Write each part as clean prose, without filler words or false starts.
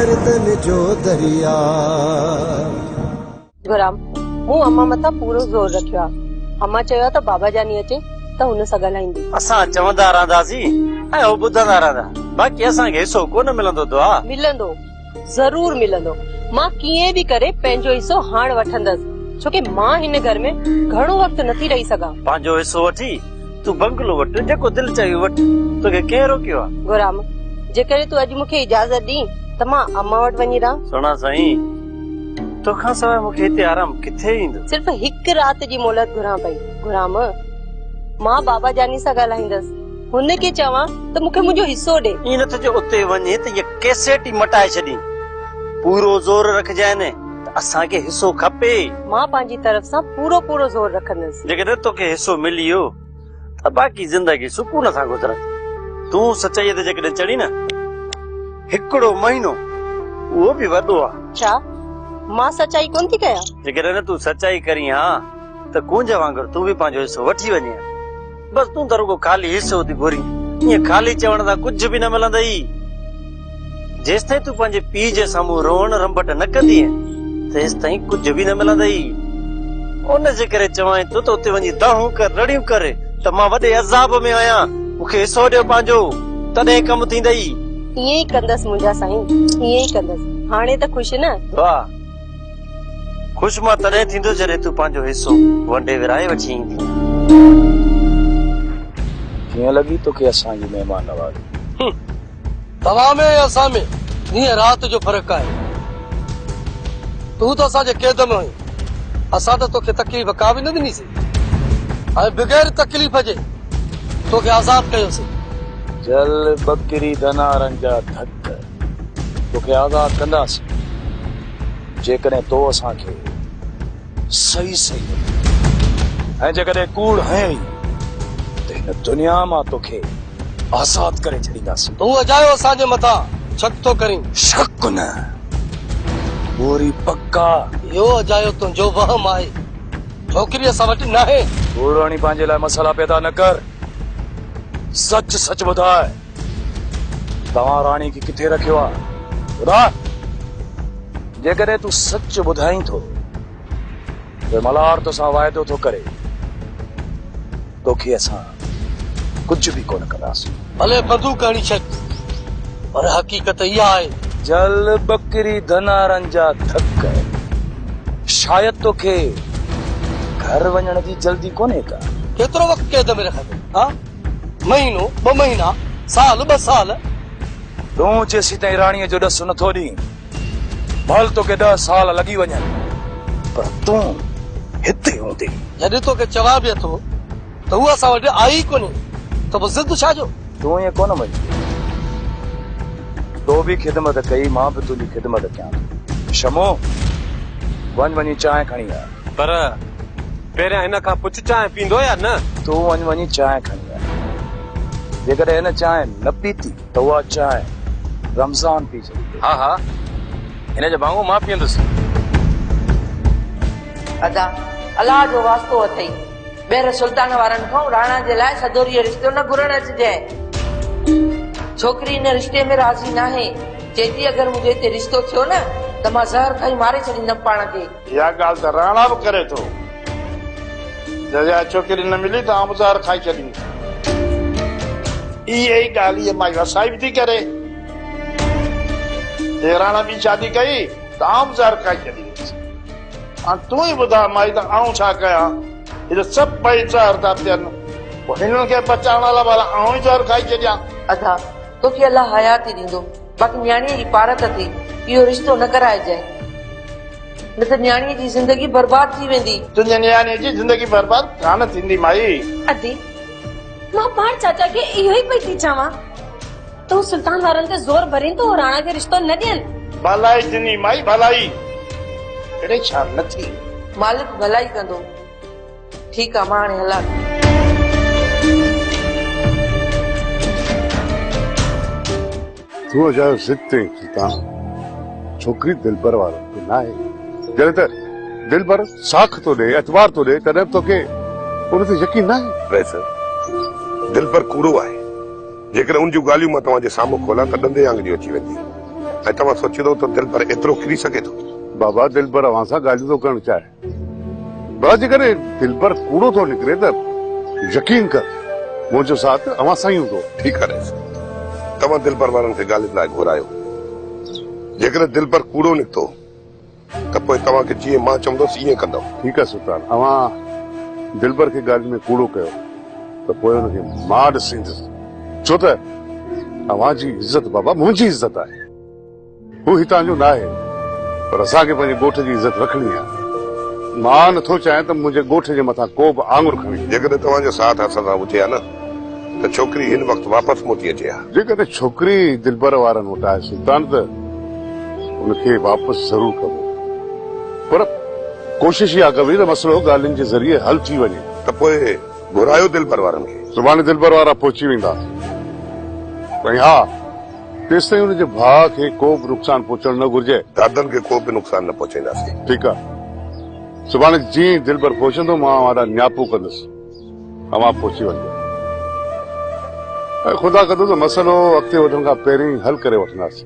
गर्दन जो दरिया। गुराम मु अम्मा मथा पूरो जोर रखियो आ। अम्मा चयो त बाबा जानी अचे त हुन सां ॻाल्हाईंदी। असां चवंदा रहंदासीं ऐं हो ॿुधंदा रहंदा, बाक़ी असांखे हिसो कोन मिलंदो तो। मिलंदो, जरूर मिलंदो। मां कीअं बि करे पंहिंजो हिसो हाण वठंदसि, छोकी मां हिन घर में घणो वक्त नथी रही सघां। पंहिंजो हिसो वठी तू बंगलो वठ, जेको दिल चयो वठ, तोखे केर रोकियो आहे? गुराम जेकॾहिं तू अॼु मूंखे इजाज़त दी त मां अम्मा वटि वञी रहां। सुना साईं, तोखां सवाइ मूंखे हिते आराम किथे ईंदो? सिर्फ़ हिकु राति जी मोहलत घुरां पई। गुराम मां बाबा जानी सां ॻाल्हाईंदसि, हुनखे चवां त मूंखे मुंहिंजो हिसो ॾे। ईअं नथो जो उते वञे त ये कैसेट ई मटाए छॾी। पूरो जोर रखजाए त असांखे हिसो खपे। मां पंहिंजी तरफ़ सां पूरो पूरो जोर रखंदसि। जेकॾहिं तोखे हिसो मिली वियो त बाक़ी जिंदगी सुकून सां गुज़रंदी। तूं सचाईअ ते जेकॾहिं चढ़ी न, हिकिड़ो महीनो उहो बि वॾो आहे। छा मां सचाई कोन थी कयां? जेकॾहिं तूं सचाई करी हा त कुंज वांगुरु तूं बि पंहिंजो हिसो वठी वञे। बस तूं त रुगो खाली हिसो थी घुरी। ईअं खाली चवण सां कुझु बि न मिलंदई। जेसिताईं तूं पंहिंजे पीउ जे साम्हूं रोअण रंबट न कंदी तेसिताईं कुझु बि न मिलंदई। उन जे करे चवां तो त उते वञी दहूं कर, रड़ियूं करे त मां वॾे अज़ाब में आहियां, मूंखे हिसो ॾियो पंहिंजो, तॾहिं कमु थींदई। ईअं ई कंदसि मुंहिंजा साईं, ईअं ई कंदसि। हाणे त ख़ुशि न? वाह, ख़ुशि मां तॾहिं थींदो जॾहिं तूं पंहिंजो हिसो वंडे विराए वठी ईंदी। कीअं लॻी तोखे असांजी महिमान नवाज़ी? तव्हां में ऐं असां में हीअं राति जो फ़र्क़ु आहे। तूं त असांजे क़ैद में हुई, असां त तोखे तकलीफ़ का बि न ॾिनीसीं, ऐं बग़ैर तकलीफ़ जे तोखे आज़ाद कयोसीं। जल बकरी दनारनि जा धक तोखे आज़ाद कंदासीं जेकॾहिं तो असांखे सही सही ऐं जेकॾहिं कूड़ हयई त हिन दुनिया मां तोखे आज़ाद करे छॾींदासीं। तूं अजायो असांजे मथां शक थो करीं? शक न, पूरी पक्का। इहो अजायो तुंहिंजो वहम आहे, छोकिरी असां वटि न आहे। कूड़ हणी पंहिंजे लाइ मसाला पैदा न कर, सच सच ॿुधाए। तव्हां राणी खे किथे रखियो आहे? ॿुधाए। जेकॾहिं तूं सच ॿुधाई थो त मल्हार तोसां वाइदो थो करे तोखे असां कुझु बि कोन कंदासीं। भले बंदूक हणी छॾ, पर हक़ीक़त इहा आहे जल बकरी धनारनि जा धक। शायदि तोखे घर वञण जी जल्दी कोन्हे का। केतिरो वक़्तु क़ैद में रखंदे? हा, महीनो, 2 महीना, साल, 2 साल? तूं जेसीं ताईं राणीअ जो ॾसु नथो ॾीं, भल तोखे 10 साल लॻी वञनि, पर तूं हिते हूंदे। जॾहिं तोखे चवां बि अथो त हू असां वटि आई कोन्हे त पोइ ज़िद छाजो? तूं ईअं कोन मञी, तो बि ख़िदमत कई, मां बि तुंहिंजी ख़िदमत कयां। शमो, वञी चांहि खणी आ। पर पहिरियां हिन खां पुछ चांहि पींदो या न? तूं वञी चांहि खणी आ। जेकॾहिं हिन चांहि न पीती त उहा चांहि रमज़ान पी छॾी। हा हा, हिन जो भाङो मां पीअंदुसि। अदा अलाह जो वास्तो अथई, ॿीहर सुल्तान वारनि खां राणा जे लाइ सदोरी रिश्तो न घुरण अचिजे। छोकिरी हिन रिश्ते में राज़ी न आहे, चए थी अगरि मुंहिंजे हिते रिश्तो थियो न त मां ज़हर खाई मारे छॾींदमि पाण खे। इहा ॻाल्हि त राणा बि करे थो, जॾहिं छोकिरी न मिली त आम ज़हर खाई छॾींदुमि। इहा ई ॻाल्हि माई वसाई बि थी करे। राणा बि शादी कई त आम ज़हर खाई छॾींदुसि। तूं ई ॿुधा माई त आऊं छा कयां? हे सभु ॿई ज़हर था थियनि, पोइ हिननि खे बचाइण लाइ भला आऊं ई ज़हर खाई छॾियां? अदा तोखे अलाह हयाती ॾींदो, बाक़ी न्याणीअ जी पारत थी, इहो रिश्तो न कराइजांइ, न त न्याणीअ जी ज़िंदगी बर्बाद थी वेंदी। तुंहिंजे न्याणीअ जी ज़िंदगी बर्बाद कान थींदी माई। अदी मां पाण चाचा खे इहो ई पई थी चवां, तूं सुल्तान वारनि ते ज़ोर भरीं तो राणा खे रिश्तो न ॾियनि। भलाई ॾिनी माई, भलाई अड़े छा न थी। मालिक भलाई कंदो। ठीकु आहे, मां हाणे हलां। तूं अजायो ज़िद ते सुल्तान, छोकिरी दिलबर वारो तो न आहे। जॾहिं त दिलबर साख तो ॾे, एतवार तो ॾे, तॾहिं तोखे उन ते यकीन न आहे। वैसे दिलबर कूड़ो आहे, जेकॾहिं उन जूं ॻाल्हियूं मां तव्हांजे साम्हूं खोलां त ॾंदे आंगड़ियूं अची वेंदी। ऐं तव्हां सोचींदो त दिल पर एतिरो किरी सघे थो? बाबा दिल पर अवां सां ॻाल्हियूं थो करणु चाहे बस जेकॾहिं दिल पर कूड़ो थो निकिरे त यकीन कर मुंहिंजो साथ अवां सां ई हूंदो। ठीकु आहे तव्हां दिल पर वारनि खे ॻाल्हियुनि लाइ घुरायो। जेकॾहिं दिल पर कूड़ो निकितो त पोइ तव्हांखे जीअं मां चवंदुसि ईअं कंदव। ठीकु आहे सुल्तान, अवां दिल पर खे ॻाल्हि में कूड़ो कयो त पोइ हुनखे मां ॾिसींदुसि, छो त अवां जी इज़त बाबा मुंहिंजी इज़त आहे, हू हितां जो न आहे, पर असांखे पंहिंजे ॻोठ जी इज़त रखणी आहे। मां नथो चाहियां त मुंहिंजे ॻोठ जे मथां को बि आङुर खणे। जेकॾहिं तव्हांजो साथ असां सां हुजे हा न त छोकिरी हिन वक़्तु वापसि मोटी अचे हा। जेकॾहिं छोकिरी दिलबर वारनि वटि आहे सुल्तान त उनखे वापसि ज़रूर कबो, पर कोशिश इहा कबी त मसइलो ॻाल्हियुनि जे ज़रिए हल थी वञे। त पोइ घुरायो दिलबर वारनि खे, सुभाणे दिलबर वारा पहुची वेंदा। ऐं हा, तेसि ताईं हुनजे भाउ खे को बि नुक़सानु पहुचणु न घुर्जे। दादनि खे को बि नुक़सानु न पहुचाईंदासीं। ठीकु आहे, सुभाणे जीअं दिलबर पहुचंदो मां वारा न्यापो कंदुसि, अवां पहुची वञो। ऐं ख़ुदा कंदो त मसइलो अॻिते वधण खां पहिरीं हल करे वठंदासीं।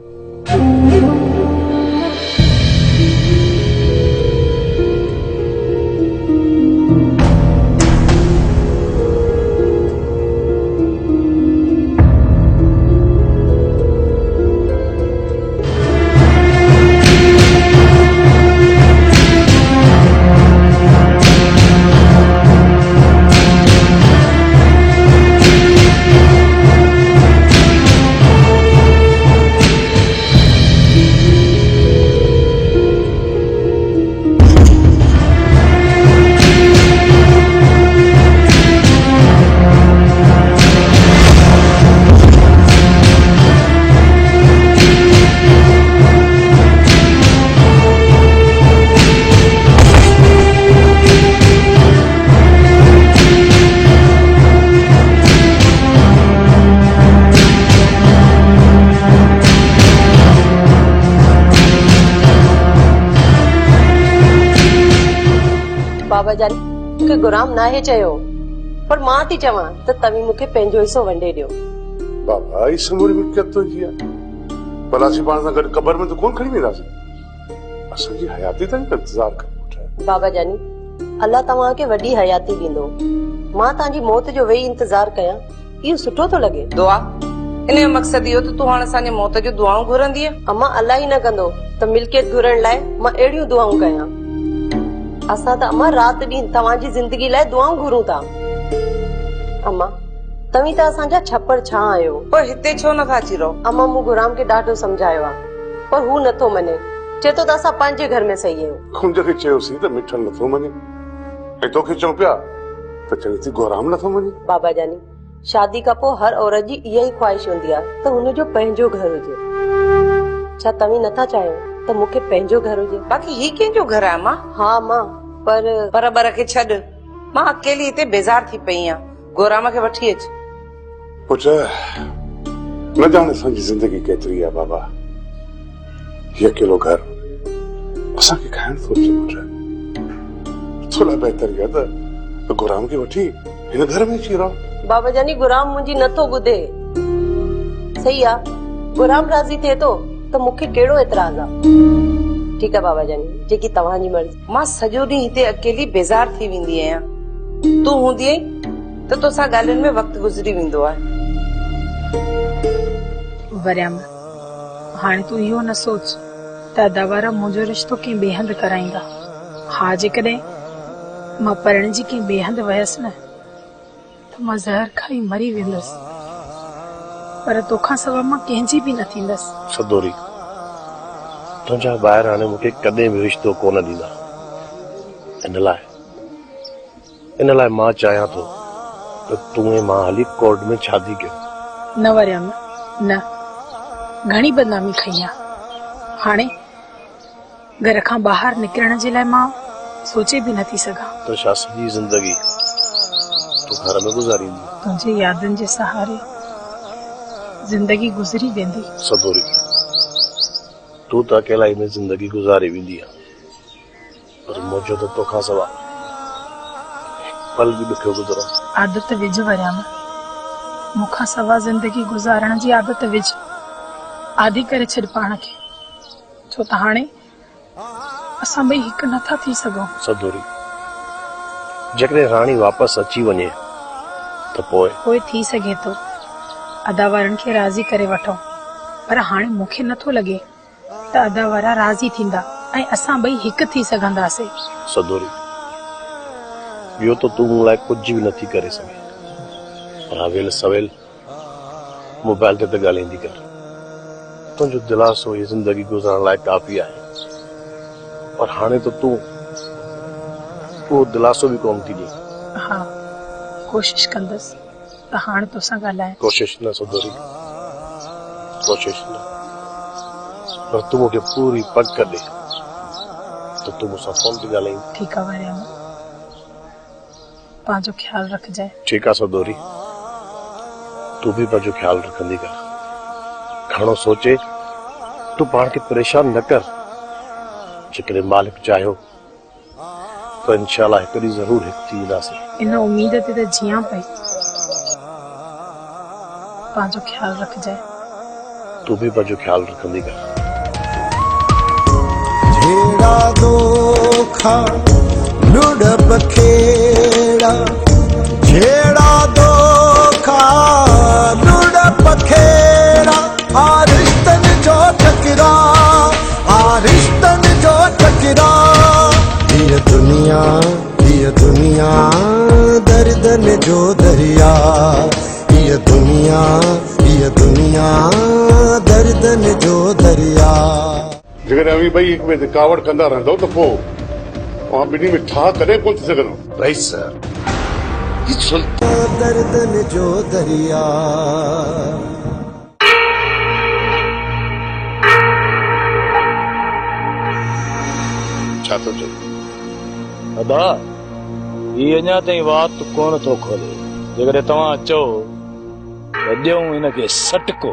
बाबा जान मूंखे गुलाम नाहे चयो, पर मां थी चवां त तव्हीं मूंखे पंहिंजो हिसो वंडे ॾियो। बाबा इस उमिरि में क्या तो जिया भलासी पाण सां गॾु क़बर में तो कोन खणी वेंदासीं, असांजी हयाती ताईं इंतज़ार कयो। बाबा जानी अल्लाह तव्हांखे वॾी हयाती ॾींदो, मां तव्हांजी मौत जो वेही इंतज़ार कयां, इहो सुठो थो लॻे। दुआ इन जो मक़सद इहो त तूं हाणे असांजे मौत जो दुआऊं घुरंदीअ। अम्मा अल्लाह ई न कंदो त मिल्कियत घुरण लाइ मां अहिड़ियूं दुआऊं कयां। असां त अम्मा राति ॾींहुं तव्हांजी ज़िंदगी लाइ दुआऊं घुरूं था। अम्मा तव्हीं त असांजा छप्पर छा आहियो, पोइ हिते छो नथा अची रहो? अम्मा मूं गुलाम खे ॾाढो सम्झायो आहे, पर हू नथो मञे, चए थो त असां पंहिंजे घर में सही आहियूं। खुंज खे चयोसीं त मिठन नथो मञे, ऐं तोखे चऊं पिया त चवे थी गुलाम नथो मञे। बाबा जानी शादी खां पोइ हर औरत जी इहा ई ख्वाहिश हूंदी आहे त हुनजो पंहिंजो घर हुजे। छा तव्हीं नथा चाहियो त मूंखे पंहिंजो घर हुजे? बाक़ी ही कंहिंजो घर आहे मां? हा मां, पर बर खे छॾ, मां अकेली हिते बेज़ार थी पई आहियां, गोराम खे वठी अच। पुट न जाने असांजी ज़िंदगी केतिरी आहे बाबा, हीउ अकेलो घर असांखे खाइण थो अचे। पुट थोड़ा बहितर आहे त गुलाम खे वठी हिन घर में अची रहो। बाबा जानी गुलाम मुंहिंजी नथो ॿुधे। सही आहे, गुलाम राज़ी थिए थो त मूंखे कहिड़ो एतिराज़ आहे। ठीकु आहे बाबा जानी, जेकी तव्हांजी मर्ज़ी। मां सॼो ॾींहुं हिते अकेली बेज़ार थी वेंदी आहियां, तूं हूंदी आहीं त तोसां ॻाल्हियुनि में वक़्तु गुज़री वेंदो आहे। वरियाम हाणे तूं इहो न सोच त अदावारा मुंहिंजो रिश्तो कंहिं ॿिए हंधि कराईंदा। हा जेकॾहिं मां परणजी कंहिं ॿिए हंधि वयसि न त मां ज़हर खाई मरी वेंदसि, पर तोखां सवाइ मां कंहिंजी बि न थींदसि। सदोरी तुंहिंजा ॿाहिरि हाणे मूंखे कॾहिं बि रिश्तो कोन ॾींदा। इन लाइ मां चाहियां थो त तूं ऐं मां हली कोर्ट में शादी कयूं। न वरियाम न, घणी बदनामी खई आहे। हाणे घर खां ॿाहिरि निकिरण जे लाइ मां सोचे बि नथी सघां। तो छा सॼी ज़िंदगी तूं घर में गुज़ारींदी? तुंहिंजे यादनि जे सहारे ज़िंदगी गुज़री वेंदी। सदोरी तू त अकेलाई में ज़िंदगी गुज़ारे वेंदी आहे, पर मुंहिंजो त तोखां सवाइ पल बि ॾुखियो गुज़रो। आदत विझ वरियाम, मूंखां सवाइ ज़िंदगी गुज़ारण जी आदत विझ, आदि करे छॾ पाण खे। छो त हाणे असां ॿई हिकु नथा थी सघूं। सदोरी जेकॾहिं राणी वापसि अची वञे त पोइ थी सघे थो अदावारनि खे राज़ी करे वठो, पर हाणे मूंखे नथो लॻे त अदावारा राज़ी थींदा ऐं असां ॿई हिकु थी सघंदासीं। सदोरी ॿियो त तूं मूं लाइ कुझु बि नथी करे सघे, पर अवेल सवेल मोबाइल ते त ॻाल्हाईंदी कर। तुंहिंजो दिलासो ये ज़िंदगी गुज़ारण लाइ काफ़ी आहे, और हाणे त तूं उहो दिलासो बि कोन थी ॾे। हा, कोशिश कंदसि त हाणे तोसां ॻाल्हाए। कोशिश न सदोरी, कोशिश न, पर तूं मूंखे पूरी पक ॾे त तूं मूंसां फोन ते ॻाल्हाईं। ठीकु आहे वरिया, पंहिंजो ख्यालु रखजांइ। ठीकु आहे सदोरी, तूं बि पंहिंजो ख्यालु रखंदी कर। घणो सोचे तूं पाण खे परेशान न कर। जेकॾहिं मालिक चाहियो त इंशाअल्लाह हिकु ॾींहुं ज़रूर हिकु थी ईंदासीं। इन उम्मीद ते त जियां पई। पंहिंजो ख्यालु रखजांइ। तूं बि पंहिंजो ख्यालु रखंदी कर। झेड़ा दोखा लुड़ बखेड़ा, झेड़ा दोखा लुड़ बखेड़ा, आ रिश्तन जो टकरा, आ रिश्तन जो टकरा। ये दुनिया दर्दन जो दरिया, ये दुनिया दर्दन जो दरिया। जेकॾहिं अवी ॿई हिक ॿिए ते कावड़ कंदा रहंदव त पोइ अवां ॿिन्ही में ठाह कॾहिं कोन थी सघंदो। राइट सर, दर्दन जो दरिया। छा थो चए? अदा ही अञा ताईं वात कोन थो खोले। जेकॾहिं तव्हां चओ त ॾियूं हिनखे सटको,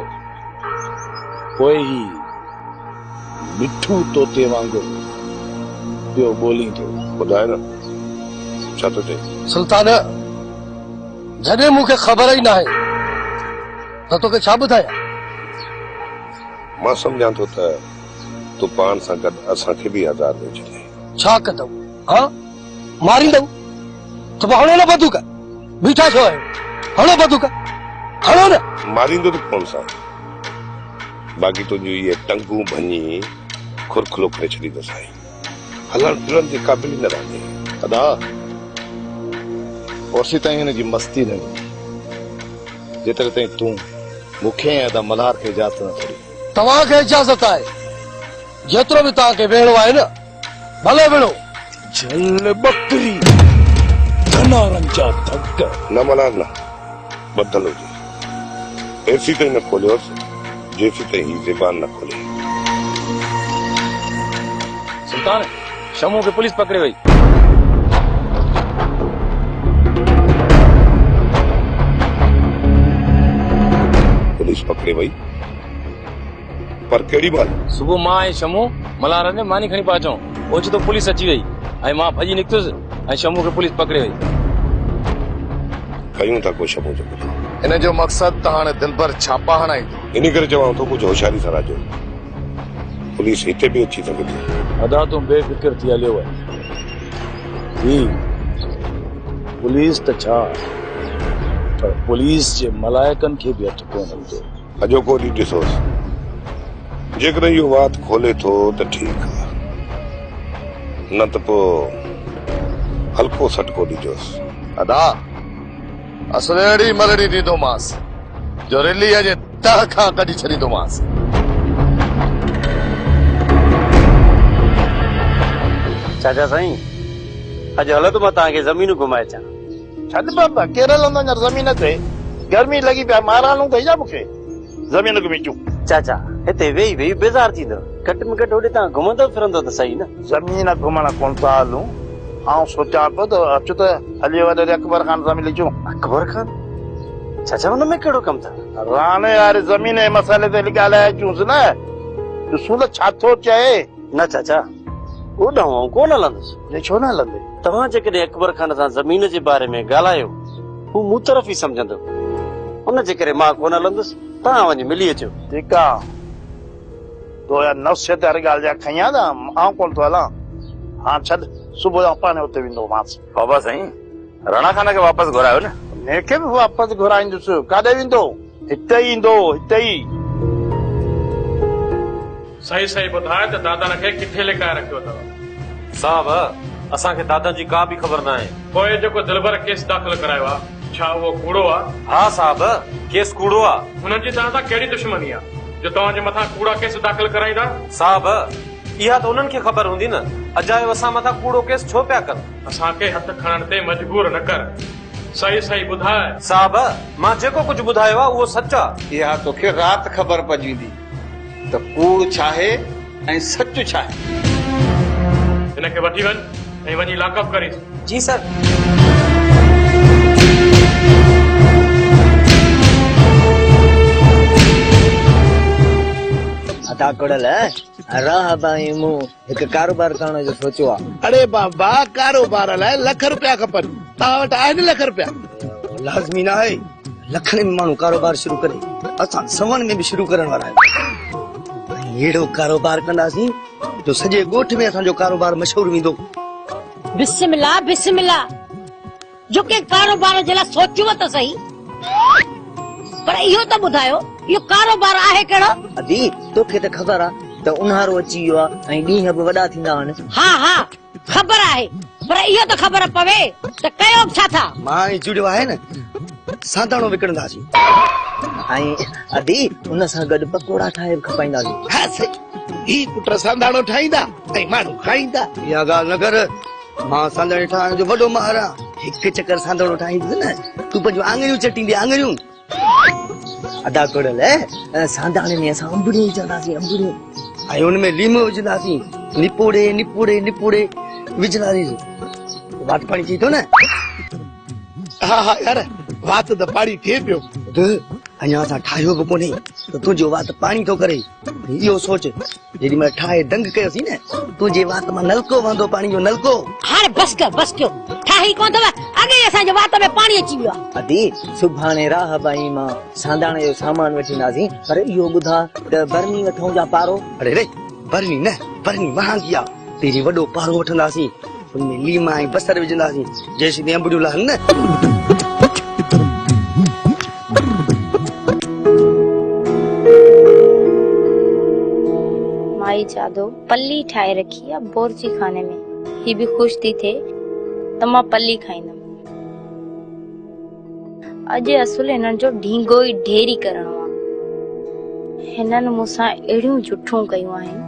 पोइ ही मिठू तोते वांगुरु ॿियो ॿोलींदो। ॿुधाए न, छा थो चए? सुल्तान, जॾहिं मूंखे ख़बर ई न आहे त तोखे छा ॿुधायां? मां सम्झां थो त तूं पाण सां गॾु असांखे बि आज़ाद विझ। छा कंदव? हा, मारींदव? त पोइ हणो न बंदूक, बीठा छो आहियो? हणो बंदूक, हणो न। मारींदो त कोन सां, बाक़ी तुंहिंजूं इहे टंगूं भञी खुरखुलो करे छॾींदो साईं। हलण फिरण जे क़ाबिल न रहंदे। अदा ओसी ताईं हिनजी मस्ती न हुई जेतिरे ताईं तूं मूंखे ऐं अदा मल्हार खे इजाज़त न करी। तव्हांखे इजाज़त आहे, जेतिरो बि तव्हांखे वेहणो आहे न भले वेहणो। झल बकरी धनारनि जा धक। न मल्हार न, बदल हुजे। एसी ताईं न खोलियोसि जेसी ताईं ही ज़बान न खोले। सुल्तान, शमू खे पुलिस पकड़े वई। पुलिस पकड़े वई? पर कहिड़ी ॻाल्हि? सुबुह मां ऐं शमू मल्हार ने मानी खणी पिया अचूं, ओचितो पुलिस अची वई ऐं मां भॼी निकितुसि ऐं शमू खे पुलिस पकड़े वई। कयूं था को शमू जो कुझु? इन जो मक़सदु त हाणे दिल भर छापा हणाईंदो। इन करे चवां थो कुझु होशियारी सां राजो। पुलिस हिते बि अची सघे थी। अदा तूं बेफिक्र थी हलियो आहे। पुलिस त छा, पर पुलिस जे मलाइकनि खे बि हथ कोन हलंदो। अॼो को ॾींहुं ॾिसोसि, जेकॾहिं इहो वात खोले थो त ठीकु आहे, न त पोइ हल्को सटको ॾिजोसि। अदा असुल अहिड़ी मलड़ी ॾींदोमांसि जो रिलीअ जे तह खां कढी छॾींदोमांसि। चाचा साईं, अॼु हलो त मां तव्हांखे ज़मीन घुमाए अचां। छॾ बाबा, केरल वञा ज़मीन ते, गर्मी लॻी पिया, माराणू अथई छा मूंखे ज़मीन घुमीचूं? चाचा हिते वेही वेही बेज़ार थींदो, घटि में घटि होॾे तव्हां घुमंदो फिरंदो त सही न। ज़मीन घुमण कोन था हलूं, आउं सोचां पियो त अचु त हली वञे अकबर खान सां मिली अचूं। अकबर खान? चाचा हुन में कहिड़ो कमु था? राणे यार ज़मीन जे मसइले ते ॻाल्हाए अचूंसि न। ॾिसूं त छा थो चए। न चाचा, ओॾां कोन हलंदुसि। छो न हलंदे? तव्हां जेकॾहिं अकबर खान सां ज़मीन जे बारे में ॻाल्हायो, हू मूं तरफ़ ई सम्झंदो। हुन जे करे मां कोन हलंदुसि, तव्हां वञी मिली अचो। ठीकु आहे, 2009 ते वारी ॻाल्हि जा खईं आहे न, आउं कोन थो हलां। हाँ छॾ, सुबुह जो पाण हुते वेंदोमांसि। बाबा साईं, राणा खाना खे वापसि घुरायो न? नेके बि वापसि घुराईंदुसि। काॾे वेंदो? हिते ई ईंदो, हिते ई। सही सही ॿुधाए त दादा खे किथे लिकाए रखियो अथव? साहब, असांखे दादा जी का बि ख़बर न आहे। पोइ जेको दिलबर केस दाख़िल करायो आहे, छा उहो कूड़ो आहे? हा साहब, केस कूड़ो आहे। हुननि जी तव्हां सां कहिड़ी दुश्मनी आहे जो तव्हांजे मथां कूड़ा केस दाख़िल कराईंदा? साहब, इहा त उन्हनि खे ख़बर हूंदी न, अजायो असां मथां कूड़ो केस छो पिया कनि। असांखे हथ खणण ते मजबूर न कर। सही सही ॿुधाए। साहब, मां जेको कुझु ॿुधायो आहे उहो सच आहे। इहा तोखे राति ख़बर पवंदी त कूड़ छा आहे ऐं सच छा आहे। हिनखे वठी वञ ऐं वञी लॉकअप करीस। जी सर। अदा कोड़ल राह बाई मूं हिकु कारोबार करण जो सोचियो आहे। अरे बाबा, कारोबार लाइ लख रुपया खपनि। तव्हां वटि आहिनि लख रुपया? लाज़मी न आहे, लखनि में माण्हू कारोबार शुरू करे, असां सवन में बि शुरू करण वारा आहियूं। अहिड़ो कारोबार कंदासीं जो सॼे ॻोठ में असांजो कारोबार मशहूर वेंदो। बिस्मिल्लाह बिस्मिल्लाह, जो के कारोबार जे लाइ सोचियो त सही, पर इहो त ॿुधायो इहो कारोबार आहे कहिड़ो? अदी तोखे त ख़बर आहे त उन्हारो अची वियो आहे ऐं ॾींहं बि वॾा थींदा आहिनि। हा हा ख़बर आहे, पर इहो त ख़बर पवे त कयो छा था। मां जुड़ियो आहे न, सांधाणो विकिणंदासीं ऐं अदी उन सां गॾु पकोड़ा ठाहे खपाईंदासीं। हा सही, ही पुट सांधाणो ठाहींदा ऐं माण्हू खाईंदा। इहा ॻाल्हि न कर, मां सांधाणे ठाहिण जो वॾो माहिर आहियां। हिकु चकर सांधाणो ठाहींदुसि न, तूं पंहिंजूं आङिरियूं चटींदी आङिरियूं। अदा कोड़ल सांधाणे में असां अंबड़ियूं विझंदासीं, अंबड़ियूं, ऐं हुनमें लीमो विझंदासीं, निपोड़े निपोड़े निपोड़े विझंदासीं। वात पाणी थी थो न? हा हा यार, वात त पाणी थिए पियो। अञा असां ठाहियो बि कोन्हे त तुंहिंजो वात पाणी थो करे। इहो सोच, जेॾी महिल ठाहे दंग कयोसीं न, तुंहिंजे वात मां नलको वहंदो, पाणी जो नलको। हाणे बस कयो, ठाही कोन अथव, अॻे असांजे वात में पाणी अची वियो आहे। अदी सुभाणे राह बाई मां सांधाणे जो सामान वठींदासीं, पर इहो ॿुधा त बरनी वठूं या पारो? अरे रे, बरनी न, बरनी महांगी आहे। पहिरीं वॾो पारो वठंदासीं, हुनमें लीमा ऐं बसर विझंदासीं, जेसीं अंबड़ियूं लहनि न। माई जादो पल्ली ठाहे रखी आहे बोरची खाने में, ही भी खुश थी थे त मां पल्ली खाईंदमि। अॼु असुल हिननि जो ढींगो ई ढेरी करणो आहे। हिननि मूंसां अहिड़ियूं झूठूं कयूं आहिनि,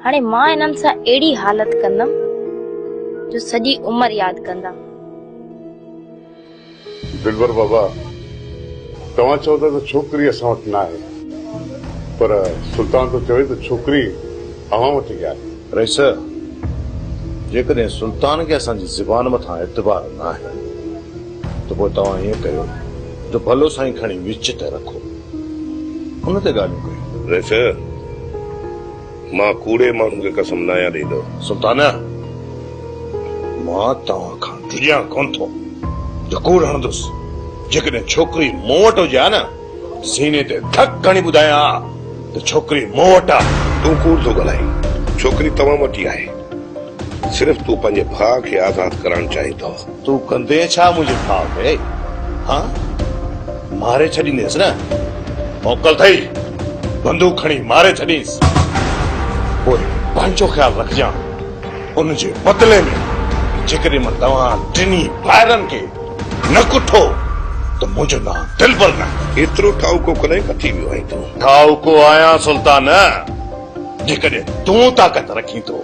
हाणे मां हिननि सां अहिड़ी हालत कंदमि जो सॼी उमिरि यादि कंदा। दिलबर बाबा, तव्हां चओ था त छोकिरी असां वटि न आहे, पर सुल्तान तो चवे त छोकिरी अवां वटि ई आहे। रईस, जेकॾहिं सुल्तान खे असांजी ज़बान मथां एतबार न आहे त पोइ तव्हां ईअं कयो जो भलो साईं खणी विच ते रखो, उन ते ॻाल्हियूं कयो। रईस, मां कूड़े माण्हू खे कसम न आहियां ॾींदो। सुल्तान, मां तव्हां खां जुड़िया कोन थो जो कूड़ हणंदुसि। जेकॾहिं छोकिरी मूं वटि हुजे हा न, सीने ते धक हणी ॿुधायां त छोकिरी मूं वटि आहे। तूं कूड़ थो ॻाल्हाई, छोकिरी तव्हां वटि ई आहे। सिर्फ़ तूं पंहिंजे भाउ खे आज़ाद करणु चाहीं थो। तूं कंदे छा मुंहिंजे भाउ खे? हा, मारे छॾींदेसि न, मोकल अथई, बंदूक खणी मारे छॾींसि। पोइ पंहिंजो ख़्यालु रखजांइ। उनजे बदिले में जेकॾहिं मां तव्हां टिनी ॿाहिरनि खे न कुठो त मुंहिंजो नाम दिलबर न। एतिरो ठाउको कॾहिं कथी वियो आहीं तूं? ठाउको आहियां सुल्तान। जेकॾहिं तूं ताक़त रखी थो,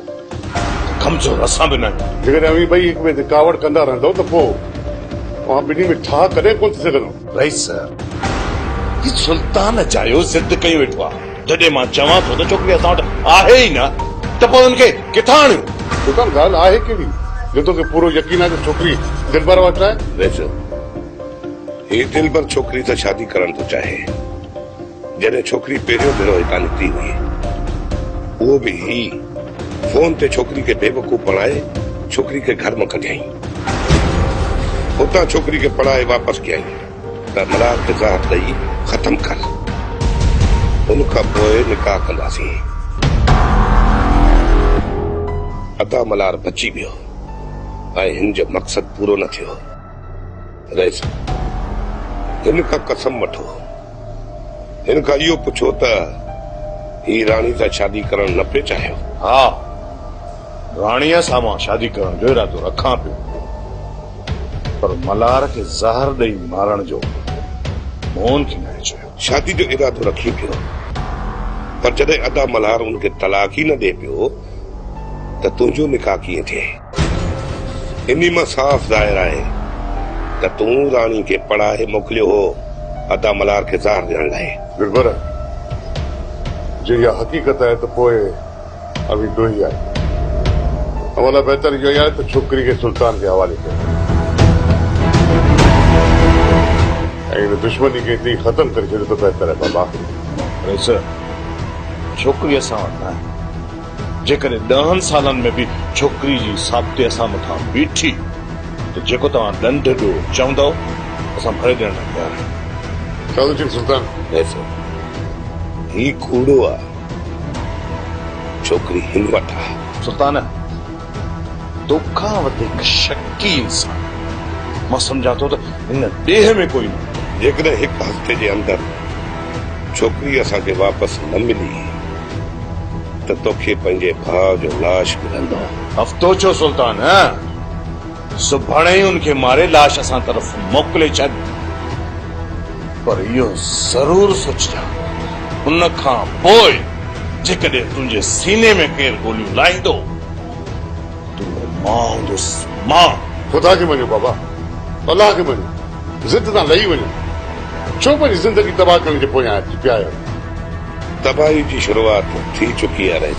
कमज़ोर असां बि न। जेकॾहिं अवी ॿई हिक ॿिए ते कावड़ कंदा रहंदव त पोइ मां ॿिन्ही में ठा कॾहिं कोन थी सघंदो। रईस, ही सुल्तान चाहियो ज़िद कई वेठो आहे। जॾहिं मां चवां थो त छोकिरी असां वटि आहे ई न, त पोइ हुनखे किथां आणियूं? सुल्तान, ॻाल्हि आहे कहिड़ी जो तोखे पूरो यकीन आहे त छोकिरी दिलबर वटि आहे? रईस, हे दिलबर छोकिरी सां शादी करणु थो चाहे। जॾहिं छोकिरी पहिरियों भेरो हितां निकिती हुई, उहो बि ही फोन ते छोकिरी खे बेवकूफ़ बणाए छोकिरी खे घर मां कढियईं। उतां छोकिरी खे पढ़ाए वापसि कयईं। त मलार खे ज़हर ॾेई ख़तम कर, उनखां पोइ निकाह कंदासीं। अदा मलार बची वियो ऐं हिन जो मक़सद पूरो न थियो। रईस, हिन खां कसम वठो, हिन खां इहो पुछो त ही राणी सां शादी करण न पियो चाहियो? हा, राणीअ सां मां शादी करण जो इरादो रखां पियो, पर मलार खे ज़हर ॾेई मारण जो मोहन खे न चयो। शादी जो इरादो रखी पियो, पर जॾहिं अदा मल्हार उनखे तलाक ही न ॾे पियो त तुंहिंजो निकाह कीअं थिए? इन मां साफ़ ज़ाहिर आहे त तूं राणी खे पढ़ाए मोकिलियो हो अदा मल्हार खे ज़हर ॾियण लाइ। बिल्कुल जे इहा हक़ीक़त आहे त पोइ अभी दो ही आहे। अवला बहितर इहो आहे त छोकिरी खे सुल्तान जे हवाले कयो ऐं हिन दुश्मनी खे हिते ई ख़तम करे छॾियो त बहितर आहे बाबा। रईस, छोकिरी असां वटि न आहे। जेकॾहिं 10 सालनि में बि छोकिरी जी साबिते असां मथां बीठी त जेको तव्हां ॾंड ॾियो चवंदव असां भरे ॾियण लाइ तयार आहियूं। साधु सुल्तान, ही कूड़ो आहे, छोकिरी हिन वटि आहे। सुल्तान, तोखां वधीक शकी इंसान मां सम्झां थो त हिन ॾेह में कोई न। जेकॾहिं हिकु हफ़्ते जे अंदर छोकिरी असांखे वापसि न मिली त तोखे पंहिंजे भाउ जो लाश मिलंदो। हफ़्तो छो सुल्तान, सुभाणे ई उनखे मारे लाश असां तरफ़ मोकिले छॾ, पर इहो ज़रूर सोचिजां उन खां पोइ जेकॾहिं तुंहिंजे सीने में केरु गोलियूं लाहींदो तुंहिंजो मां हूंदुसि मां। ख़ुदा खे मञो बाबा, अलाह खे मञो, ज़िद तां लही वञो, छो पंहिंजी ज़िंदगी तबाह करण जे पोयां पिया आहियो? तबाही जी शुरूआत थी चुकी आहे।